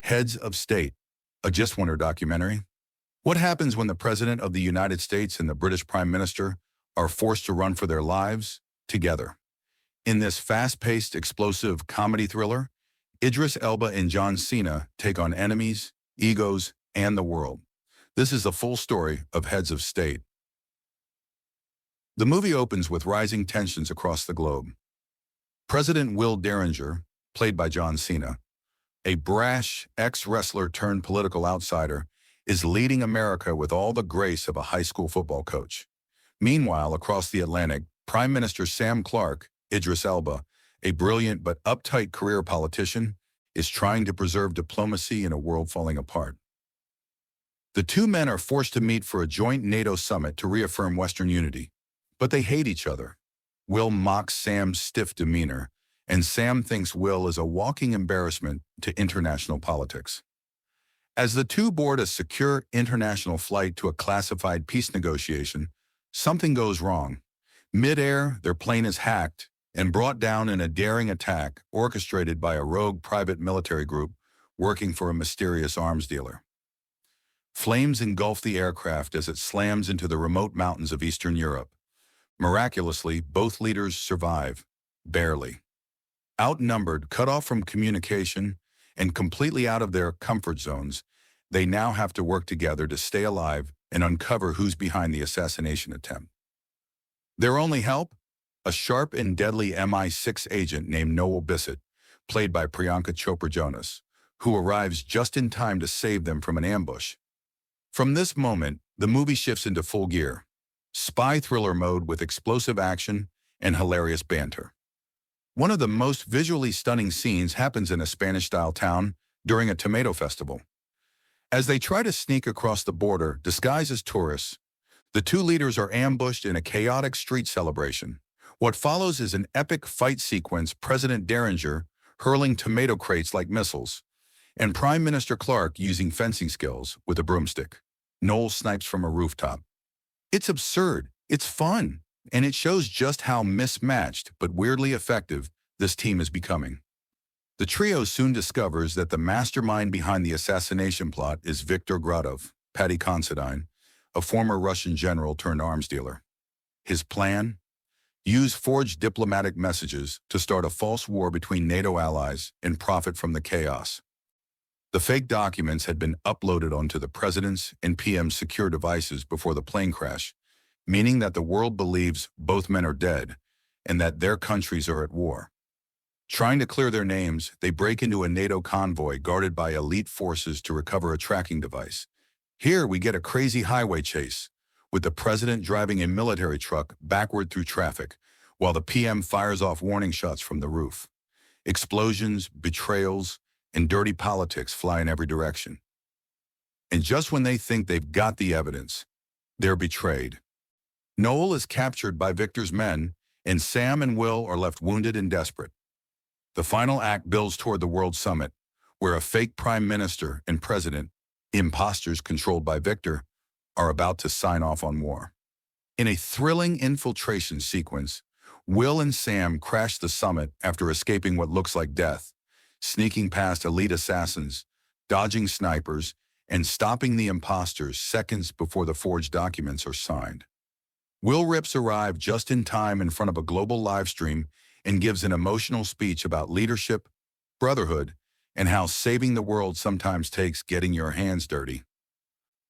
Heads of State, a Just Wonder documentary. What happens when the President of the United States and the British Prime Minister are forced to run for their lives together? In this fast-paced, explosive comedy thriller, Idris Elba and John Cena take on enemies, egos, and the world. This is the full story of Heads of State. The movie opens with rising tensions across the globe. President Will Derringer, played by John Cena, a brash ex-wrestler turned political outsider, is leading America with all the grace of a high school football coach. Meanwhile, across the Atlantic, Prime Minister Clarke, Idris Elba, a brilliant but uptight career politician, is trying to preserve diplomacy in a world falling apart. The two men are forced to meet for a joint NATO summit to reaffirm Western unity, but they hate each other. Will mocks Sam's stiff demeanor, and Sam thinks Will is a walking embarrassment to international politics. As the two board a secure international flight to a classified peace negotiation, something goes wrong. Mid-air, their plane is hacked and brought down in a daring attack orchestrated by a rogue private military group working for a mysterious arms dealer. Flames engulf the aircraft as it slams into the remote mountains of Eastern Europe. Miraculously, both leaders survive, barely. Outnumbered, cut off from communication, and completely out of their comfort zones, they now have to work together to stay alive and uncover who's behind the assassination attempt. Their only help? A sharp and deadly MI6 agent named Noel Bisset, played by Priyanka Chopra Jonas, who arrives just in time to save them from an ambush. From this moment, the movie shifts into full gear. Spy thriller mode with explosive action and hilarious banter. One of the most visually stunning scenes happens in a Spanish-style town during a tomato festival. As they try to sneak across the border disguised as tourists, the two leaders are ambushed in a chaotic street celebration. What follows is an epic fight sequence, President Derringer hurling tomato crates like missiles, and Prime Minister Clarke using fencing skills with a broomstick. Noel snipes from a rooftop. It's absurd, it's fun, and it shows just how mismatched but weirdly effective this team is becoming. The trio soon discovers that the mastermind behind the assassination plot is Viktor Gradov, Paddy Considine, a former Russian general turned arms dealer. His plan? Use forged diplomatic messages to start a false war between NATO allies and profit from the chaos. The fake documents had been uploaded onto the president's and PM's secure devices before the plane crash, meaning that the world believes both men are dead and that their countries are at war. Trying to clear their names, they break into a NATO convoy guarded by elite forces to recover a tracking device. Here we get a crazy highway chase, with the president driving a military truck backward through traffic, while the PM fires off warning shots from the roof. Explosions, betrayals, and dirty politics fly in every direction. And just when they think they've got the evidence, they're betrayed. Noel is captured by Victor's men, and Sam and Will are left wounded and desperate. The final act builds toward the World Summit, where a fake prime minister and president, imposters controlled by Victor, are about to sign off on war. In a thrilling infiltration sequence, Will and Sam crash the summit after escaping what looks like death, sneaking past elite assassins, dodging snipers, and stopping the imposters seconds before the forged documents are signed. Will Rips arrive just in time in front of a global live stream and gives an emotional speech about leadership, brotherhood, and how saving the world sometimes takes getting your hands dirty.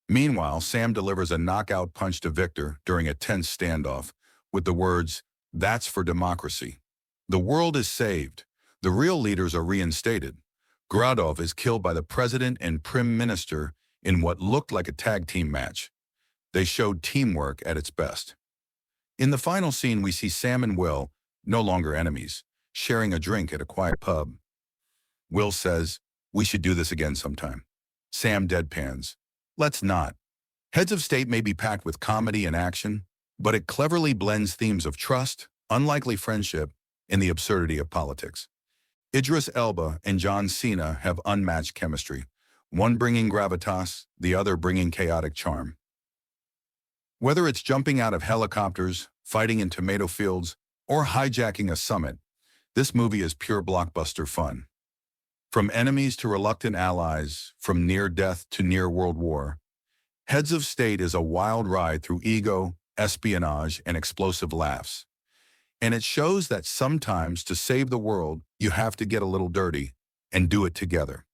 Meanwhile, Sam delivers a knockout punch to Victor during a tense standoff with the words, "That's for democracy." The world is saved. The real leaders are reinstated. Gradov is killed by the president and Prime Minister in what looked like a tag team match. They showed teamwork at its best. In the final scene, we see Sam and Will, no longer enemies, sharing a drink at a quiet pub. Will says, "We should do this again sometime." Sam deadpans, "Let's not." Heads of State may be packed with comedy and action, but it cleverly blends themes of trust, unlikely friendship, and the absurdity of politics. Idris Elba and John Cena have unmatched chemistry, one bringing gravitas, the other bringing chaotic charm. Whether it's jumping out of helicopters, fighting in tomato fields, or hijacking a summit, this movie is pure blockbuster fun. From enemies to reluctant allies, from near death to near world war, Heads of State is a wild ride through ego, espionage, and explosive laughs. And it shows that sometimes to save the world, you have to get a little dirty and do it together.